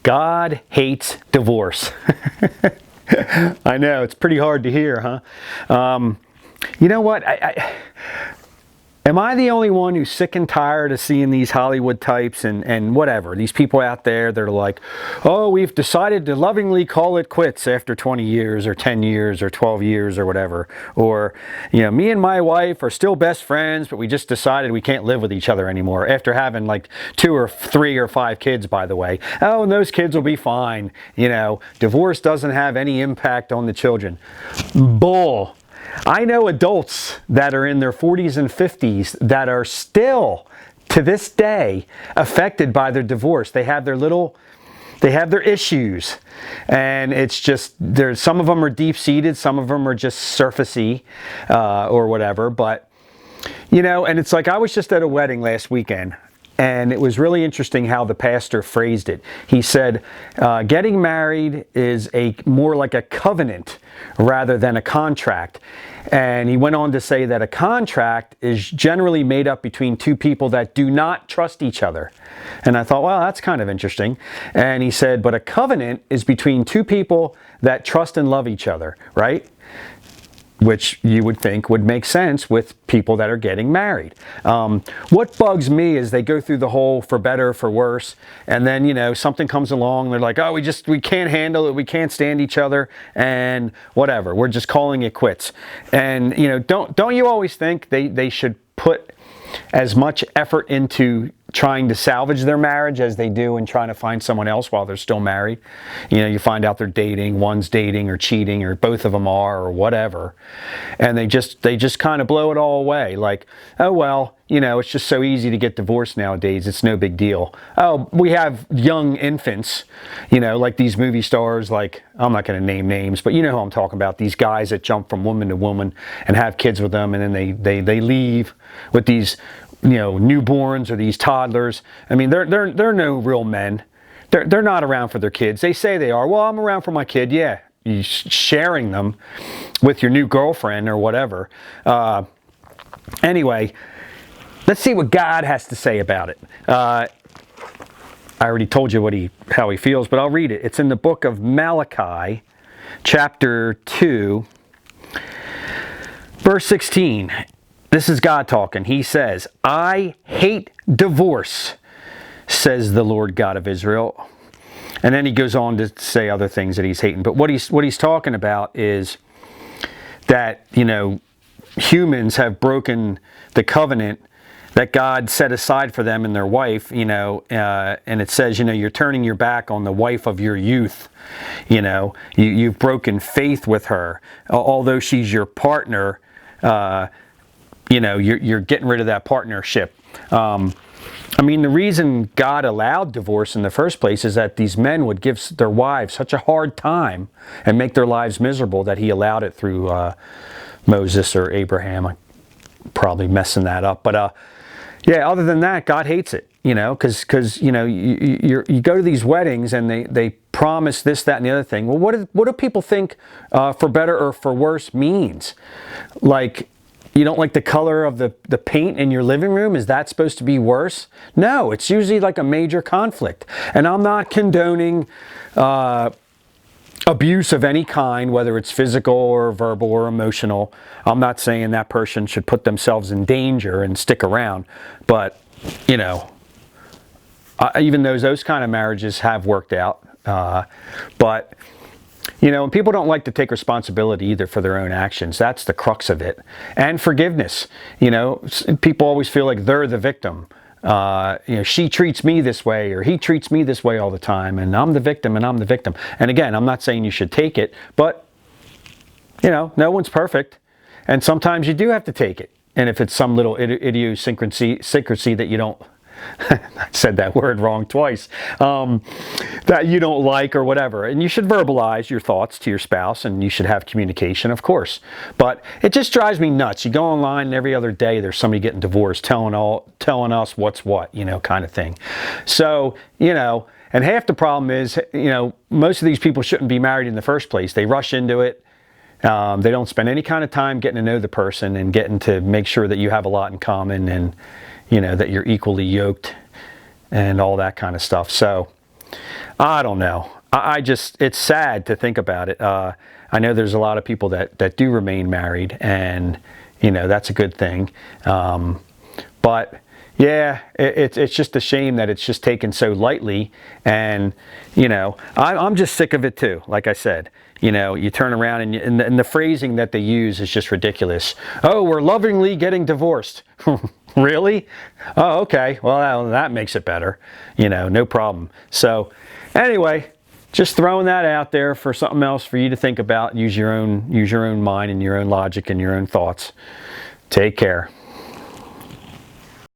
God hates divorce. I know, it's pretty hard to hear, huh? You know what? Am I the only one who's sick and tired of seeing these Hollywood types and whatever? These people out there that are like, oh, we've decided to lovingly call it quits after 20 years or 10 years or 12 years or whatever. Or, me and my wife are still best friends, but we just decided we can't live with each other anymore after having like 2 or 3 or 5 kids, by the way. Oh, and those kids will be fine. Divorce doesn't have any impact on the children. Bull. I know adults that are in their 40s and 50s that are still, to this day, affected by their divorce. They have their issues, and it's just, some of them are deep-seated, some of them are just surfacey, or whatever, but, and it's like, I was just at a wedding last weekend, and it was really interesting how the pastor phrased it. He said, getting married is more like a covenant rather than a contract. And he went on to say that a contract is generally made up between 2 people that do not trust each other. And I thought, well, that's kind of interesting. And he said, but a covenant is between 2 people that trust and love each other, right? Which you would think would make sense with people that are getting married. What bugs me is they go through the whole for better, for worse, and then, something comes along, they're like, oh, we can't handle it, we can't stand each other, and whatever, we're just calling it quits. And, don't you always think they should put as much effort into trying to salvage their marriage as they do in trying to find someone else while they're still married? You find out they're dating, one's dating or cheating, or both of them are, or whatever, and they just kind of blow it all away, like, oh well, it's just so easy to get divorced nowadays, it's no big deal. Oh, we have young infants, like these movie stars, like, I'm not going to name names, but you know who I'm talking about, these guys that jump from woman to woman and have kids with them, and then they leave with these newborns or these toddlers. I mean, they're no real men. They're not around for their kids. They say they are. Well, I'm around for my kid. Yeah, you sharing them with your new girlfriend or whatever. Anyway, let's see what God has to say about it. I already told you how he feels, but I'll read it. It's in the book of Malachi, chapter 2, verse 16. This is God talking. He says, I hate divorce, says the Lord God of Israel. And then he goes on to say other things that he's hating. But what he's talking about is that, humans have broken the covenant that God set aside for them and their wife, and it says, you're turning your back on the wife of your youth. You've broken faith with her. Although she's your partner, you're getting rid of that partnership. The reason God allowed divorce in the first place is that these men would give their wives such a hard time and make their lives miserable that he allowed it through Moses or Abraham. I'm probably messing that up. But other than that, God hates it, because you go to these weddings and they promise this, that, and the other thing. Well, what do people think for better or for worse means? Like, you don't like the color of the paint in your living room? Is that supposed to be worse? No, it's usually like a major conflict. And I'm not condoning abuse of any kind, whether it's physical or verbal or emotional. I'm not saying that person should put themselves in danger and stick around. But, even those kind of marriages have worked out. But and people don't like to take responsibility either for their own actions. That's the crux of it. And forgiveness. People always feel like they're the victim. She treats me this way, or he treats me this way all the time, and I'm the victim, and I'm the victim. And again, I'm not saying you should take it, but, no one's perfect. And sometimes you do have to take it. And if it's some little idiosyncrasy that you don't, I said that word wrong twice, that you don't like or whatever. And you should verbalize your thoughts to your spouse, and you should have communication, of course. But it just drives me nuts. You go online and every other day there's somebody getting divorced telling us what's what, kind of thing. So, and half the problem is, most of these people shouldn't be married in the first place. They rush into it. They don't spend any kind of time getting to know the person and getting to make sure that you have a lot in common, and that you're equally yoked and all that kind of stuff. So I don't know. I just, it's sad to think about it. I know there's a lot of people that do remain married, and, you know, that's a good thing. But yeah, it's just a shame that it's just taken so lightly. And, you know, I'm just sick of it too. Like I said, you know, you turn around and the phrasing that they use is just ridiculous. Oh, we're lovingly getting divorced. Really? Oh, okay. Well, that makes it better. You know, no problem. So anyway, just throwing that out there for something else for you to think about. Use your own mind and your own logic and your own thoughts. Take care.